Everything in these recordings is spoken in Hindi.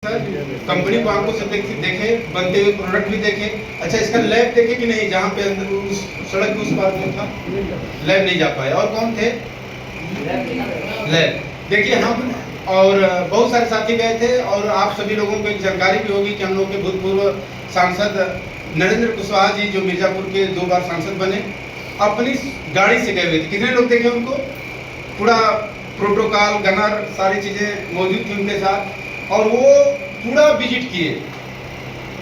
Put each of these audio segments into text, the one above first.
कंपनी को आंखों से देखे, बनते हुए प्रोडक्ट भी देखे। अच्छा, इसका लैब देखे कि नहीं, जहाँ पे अंदर उस सड़क के उस पार जो था लैब नहीं जा पाए। और कौन थे? लैब। देखिए, हम और बहुत सारे साथी गए थे और आप सभी लोगों को एक जानकारी भी होगी कि हम लोग के भूतपूर्व सांसद नरेंद्र कुशवाहा जी, जो मिर्जापुर के 2 बार सांसद बने, अपनी गाड़ी से गए हुए थे। कितने लोग देखे उनको? पूरा प्रोटोकॉल, गनर, सारी चीजें मौजूद थी उनके साथ और वो पूरा विजिट किए,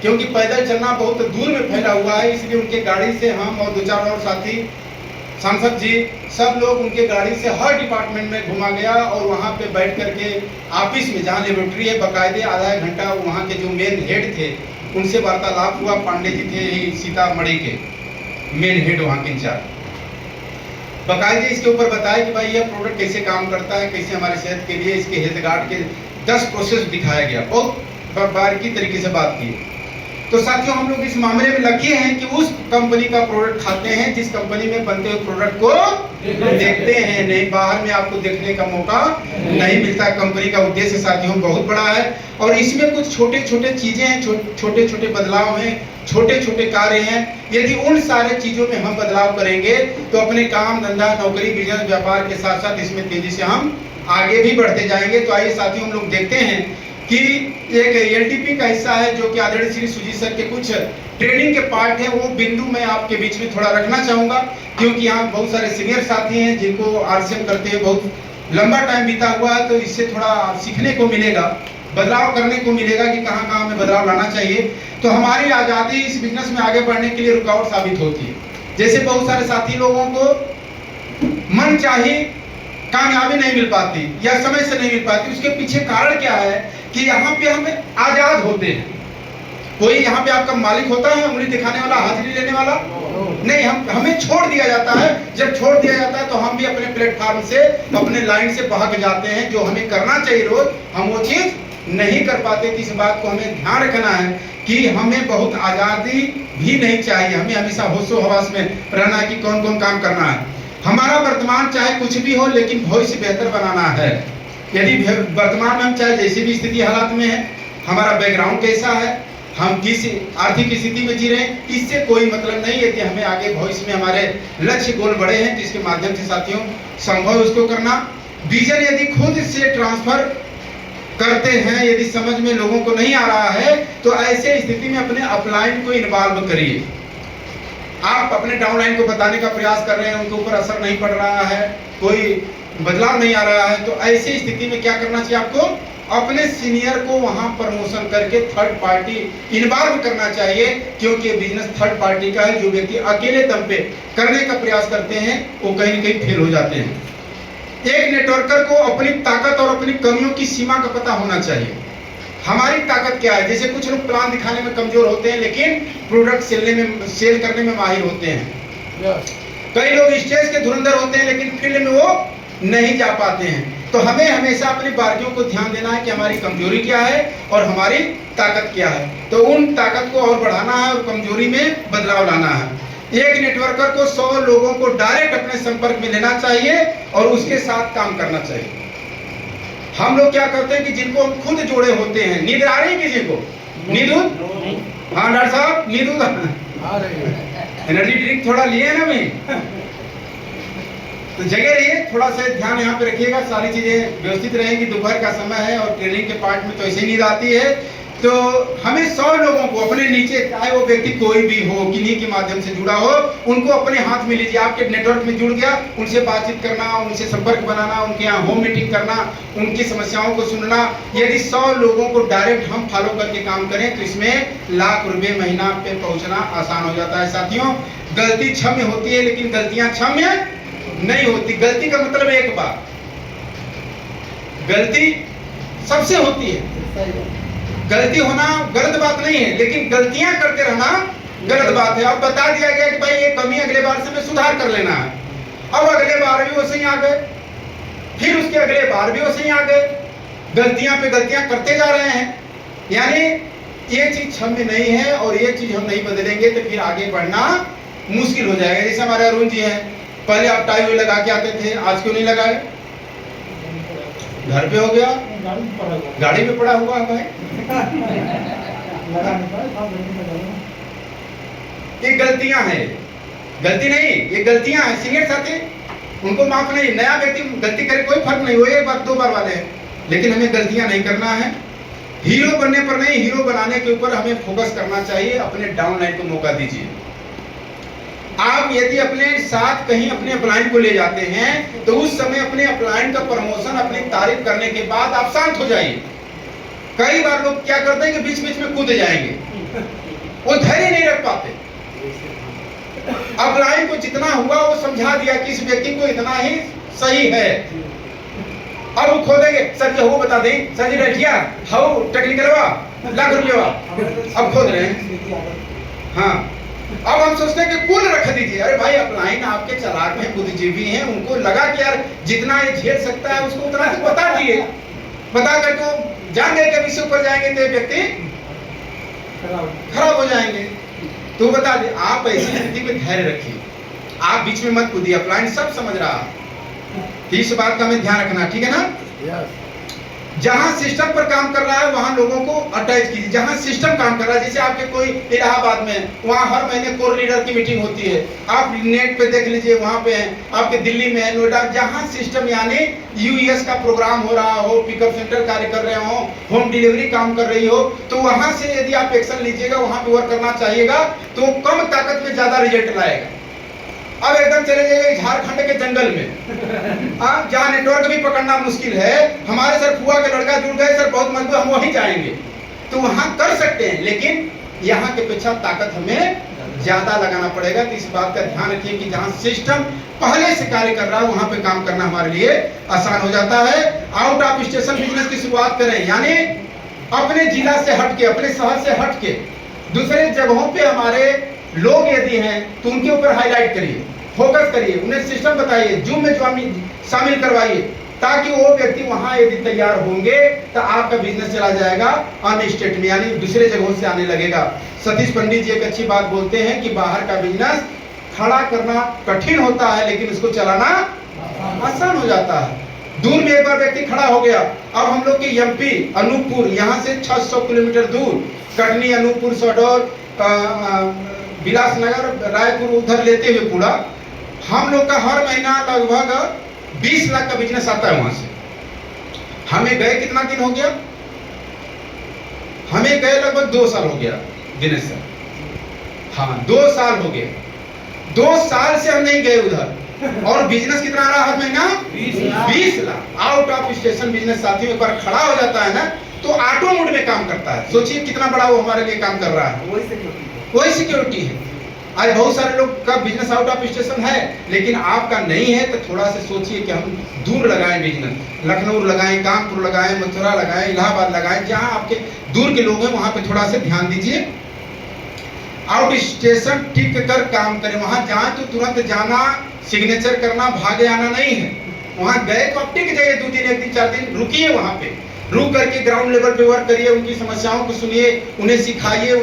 क्योंकि पैदल चलना बहुत दूर में फैला हुआ है। इसलिए उनके गाड़ी से हम और 2-4 और साथी सांसद जी सब लोग उनके गाड़ी से हर डिपार्टमेंट में घुमा गया और वहाँ पे बैठ करके ऑफिस में, जहाँ लेबोरेटरी है, बाकायदे आधा घंटा वहाँ के जो मेन हेड थे उनसे वार्तालाप हुआ। पांडे जी थे सीतामढ़ी के मेन हेड, वहाँ के इंचार्ज। बाकायदे इसके ऊपर बताया कि भाई यह प्रोडक्ट कैसे काम करता है, कैसे हमारे सेहत के लिए, इसके हेल्थ गार्ड के 10 प्रोसेस दिखाया गया। बहुत बारीकी तरीके से बात की। तो साथियों, हम लोग इस मामले में लगे हैं कि उस कंपनी का प्रोडक्ट खाते हैं जिस कंपनी में बनते हुए प्रोडक्ट को देखते हैं, नहीं बाहर में आपको देखने का मौका नहीं मिलता। कंपनी का उद्देश्य साथियों बहुत बड़ा है और इसमें कुछ छोटे छोटे चीजें हैं, छोटे छोटे बदलाव हैं, छोटे छोटे कार्य हैं। यदि उन सारे चीजों में हम बदलाव करेंगे तो अपने काम धंधा, नौकरी, बिजनेस, व्यापार के साथ साथ इसमें तेजी से हम आगे भी बढ़ते जाएंगे। तो आइए साथियों, हम लोग देखते हैं कि एक एलटीपी का हिस्सा है जो कि आदरणीय श्री सुजीत सर के कुछ ट्रेनिंग के पार्ट है, वो बिंदु मैं आपके बीच में थोड़ा रखना चाहूंगा, क्योंकि यहाँ बहुत सारे सीनियर साथी हैं जिनको आरसीएम करते हुए बहुत लंबा टाइम बीता हुआ है। तो इससे थोड़ा सीखने को मिलेगा, बदलाव करने को मिलेगा कि कहाँ कहाँ हमें बदलाव लाना चाहिए। तो हमारी आज़ादी इस बिजनेस में आगे बढ़ने के लिए रुकावट साबित होती है। जैसे बहुत सारे साथी लोगों को मन चाहे कामयाबी नहीं मिल पाती या समय से नहीं मिल पाती। उसके पीछे कारण क्या है कि यहाँ पे हम आजाद होते हैं। कोई यहाँ पे आपका मालिक होता है, उंगली दिखाने वाला, हाजिरी लेने वाला नहीं। हमें छोड़ दिया जाता है। जब छोड़ दिया जाता है तो हम भी अपने प्लेटफॉर्म से, अपने लाइन से बहक जाते हैं। जो हमें करना चाहिए रोज, हम वो चीज नहीं कर पाते। इस बात को हमें ध्यान रखना है कि हमें बहुत आजादी भी नहीं चाहिए। हमें हमेशा होशो हवास में रहना है कि कौन कौन काम करना है। हमारा वर्तमान चाहे कुछ भी हो, लेकिन भविष्य बेहतर बनाना है। यदि वर्तमान में हम चाहे जैसी भी स्थिति हालात में है, हमारा बैकग्राउंड कैसा है, हम किस आर्थिक स्थिति में जी रहे हैं, इससे कोई मतलब नहीं। यदि हमें आगे भविष्य में हमारे लक्ष्य गोल बड़े हैं तो इसके माध्यम से साथियों संभव उसको करना। विजन यदि खुद से ट्रांसफर करते हैं, यदि समझ में लोगों को नहीं आ रहा है, तो ऐसे स्थिति में अपने अपलाइन को इन्वॉल्व करिए। आप अपने डाउनलाइन को बताने का प्रयास कर रहे हैं, उनके ऊपर असर नहीं पड़ रहा है, कोई बदलाव नहीं आ रहा है, तो ऐसी स्थिति में क्या करना चाहिए? आपको अपने सीनियर को वहां प्रमोशन करके थर्ड पार्टी इन्वॉल्व करना चाहिए, क्योंकि बिजनेस थर्ड पार्टी का है। जो व्यक्ति अकेले दम पे करने का प्रयास करते हैं वो कहीं न कहीं फेल हो जाते हैं। एक नेटवर्कर को अपनी ताकत और अपनी कमियों की सीमा का पता होना चाहिए। हमारी ताकत क्या है? जैसे कुछ लोग प्लान दिखाने में कमजोर होते हैं लेकिन प्रोडक्ट सेल करने में माहिर होते हैं। कई लोग स्टेज के धुरंधर होते हैं लेकिन फील्ड में वो नहीं जा पाते हैं। तो हमें हमेशा अपनी बारियों को ध्यान देना है कि हमारी कमजोरी क्या है और हमारी ताकत क्या है। तो उन ताकत को और बढ़ाना है और कमजोरी में बदलाव लाना है। एक नेटवर्कर को 100 लोगों को डायरेक्ट अपने संपर्क में लेना चाहिए और उसके साथ काम करना चाहिए। हम लोग क्या करते हैं कि जिनको हम खुद जोड़े होते हैं, नींद आ रही है किसी को? नींद? हाँ डॉक्टर साहब, नींद आ रही है। एनर्जी ड्रिंक थोड़ा लिए ना मैं, तो जगह रहिए, थोड़ा सा ध्यान यहाँ पे रखिएगा, सारी चीजें व्यवस्थित रहेंगी। दोपहर का समय है और ट्रेनिंग के पार्ट में तो ऐसे ही नींद आती है। तो हमें 100 लोगों को अपने नीचे, चाहे वो व्यक्ति कोई भी हो, किन्हीं के माध्यम से जुड़ा हो, उनको अपने हाथ में लीजिए। आपके नेटवर्क में जुड़ गया, उनसे बातचीत करना, उनसे संपर्क बनाना, उनके यहाँ होम मीटिंग करना, उनकी समस्याओं को सुनना। यदि 100 लोगों को डायरेक्ट हम फॉलो करके काम करें तो इसमें लाख रुपए महीना पे पहुंचना आसान हो जाता है। साथियों, गलती क्षम्य होती है लेकिन गलतियां क्षम्य नहीं होती। गलती का मतलब एक बात, गलती सबसे होती है। गलती होना गलत बात नहीं है, लेकिन गलतियां करते रहना गलत बात है। अब बता दिया गया कि भाई ये कमी अगले बार से में सुधार कर लेना है। अब अगले बार भी वैसे ही आ गए, फिर उसके अगले बार भी वैसे ही आ गए, गलतियां पे गलतियां करते जा रहे हैं। यानी ये चीज क्षम्य नहीं है और ये चीज हम नहीं बदलेंगे तो फिर आगे बढ़ना मुश्किल हो जाएगा। जैसे हमारे अरुण जी हैं, पहले आप टाई लगा के आते थे, आज क्यों नहीं लगाए? घर पे हो गया, गाड़ी में पड़ा हुआ है। ये गलतियां हैं, गलती नहीं, ये गलतियां हैं। सीनियर साथी उनको माफ नहीं, नया व्यक्ति गलती करे कोई फर्क नहीं, वो एक बार दो बार वाले हैं, लेकिन हमें गलतियां नहीं करना है। हीरो बनने पर नहीं, हीरो बनाने के ऊपर हमें फोकस करना चाहिए। अपने डाउनलाइन को मौका दीजिए। आप यदि अपने साथ कहीं अपने अपलाइन को ले जाते हैं तो उस समय अपने अपलाइन का प्रमोशन, अपनी तारीफ करने के बाद आप शांत हो जाइए। कई बार लोग क्या करते हैं कि बीच बीच में कूद जाएंगे, वो धैर्य नहीं रख पाते। अपलाइन को जितना हुआ वो समझा दिया कि इस व्यक्ति को इतना ही सही है। अब वो खोदेंगे, सर जी वो बता दें, सर जी रखिया हाउ टेक्निकल लाख रुपये अब खोद रहे हैं। हाँ, अब हम सोचते हैं कि कुल रख दीजिए। अरे भाई अपलाइन आपके चालाक हैं, बुद्धिजीवी हैं, उनको लगा कि यार जितना ये झेल सकता है उसको उतना तो बता दिए। बता करके जान गए कि इससे ऊपर जाएंगे तो व्यक्ति खराब हो जाएंगे। तो बता दे, आप ऐसी स्थिति में धैर्य रखिए, आप बीच में मत कूदिए। अपलाइन सब समझ रहा है, इस बात का हमें ध्यान रखना, ठीक है ना। जहां सिस्टम पर काम कर रहा है वहां लोगों को अटैच कीजिए। जहां सिस्टम काम कर रहा है, जैसे आपके कोई इलाहाबाद में, वहां हर महीने कोर लीडर की मीटिंग होती है, आप नेट पे देख लीजिए, वहां पे है। आपके दिल्ली में है, नोएडा, जहां सिस्टम यानी यूएस का प्रोग्राम हो रहा हो, पिकअप सेंटर कार्य कर रहे हो, होम डिलीवरी काम कर रही हो, तो वहां से यदि आप एक्शन लीजिएगा, वहां पे वर्क करना चाहिएगा, तो कम ताकत में ज्यादा रिजल्ट लाएगा। अब एकदम चले जाइए झारखंड के जंगल में, जहाँ नेटवर्क भी पकड़ना मुश्किल है, हमारे सर फुआ के लड़का जुड़ गए, सर बहुत मजबूत, हम वहीं जाएंगे, तो वहां कर सकते हैं, लेकिन यहाँ के अपेक्षा ताकत हमें ज्यादा लगाना पड़ेगा। तो इस बात का ध्यान रखिए कि जहाँ सिस्टम पहले से कार्य कर रहा है वहां पे काम करना हमारे लिए आसान हो जाता है। आउट ऑफ स्टेशन बिजनेस की शुरुआत करें, यानी अपने जिला से हट के, अपने शहर से हट के दूसरे जगहों पे हमारे लोग यदि हैं तो उनके ऊपर हाईलाइट करिए, फोकस करिए, उन्हें सिस्टम बताइए, जूम में शामिल करवाइए, ताकि वो व्यक्ति वहां यदि तैयार होंगे तो आपका बिजनेस चला जाएगा अन्य स्टेट में, यानी दूसरे जगहों से आने लगेगा। सतीश पंडित जी एक अच्छी बात बोलते हैं कि बाहर का बिजनेस खड़ा करना कठिन होता है, लेकिन उसको चलाना आसान हो जाता है। दूर में एक बार व्यक्ति खड़ा हो गया। अब हम लोग के एमपी अनूपपुर, यहाँ से 600 किलोमीटर दूर, कटनी, अनूपपुर, सडौर, बिलासनगर, रायपुर, उधर लेते हुए पूरा हम लोग का हर महीना लगभग 20 लाख का बिजनेस आता है वहां से। हमें गए कितना दिन हो गया? हमें गए लगभग 2 साल हो गया दिनेश सर। हाँ, 2 साल हो गए। 2 साल से हम नहीं गए उधर, और बिजनेस कितना आ रहा हर महीना? 20 lakh. Out of station business साथियों एक बार खड़ा हो जाता है ना, तो ऑटो मोड में काम करता है। सोचिए कितना बड़ा वो हमारे लिए काम कर रहा है। वही सिक्योरिटी है। आज बहुत सारे लोग का बिजनेस आउट ऑफ स्टेशन है, लेकिन आपका नहीं है, तो थोड़ा सा सोचिए कि हम दूर लगाएं बिजनेस, लखनऊ लगाएं, कानपुर लगाएं, मथुरा लगाएं, इलाहाबाद लगाएं, जहां आपके दूर के लोग हैं वहां पे थोड़ा सा ध्यान दीजिए। आउट स्टेशन टिक कर काम करें। वहां जाए तो तुरंत जाना, सिग्नेचर करना, भागे आना नहीं है। वहां गए तो आप टिक जाइए, 2 दिन, 1 दिन, 4 दिन रुकिए, वहां पे रुक करके ग्राउंड लेवल पे वर्क करिए, उनकी समस्याओं को सुनिए, उन्हें सिखाइए।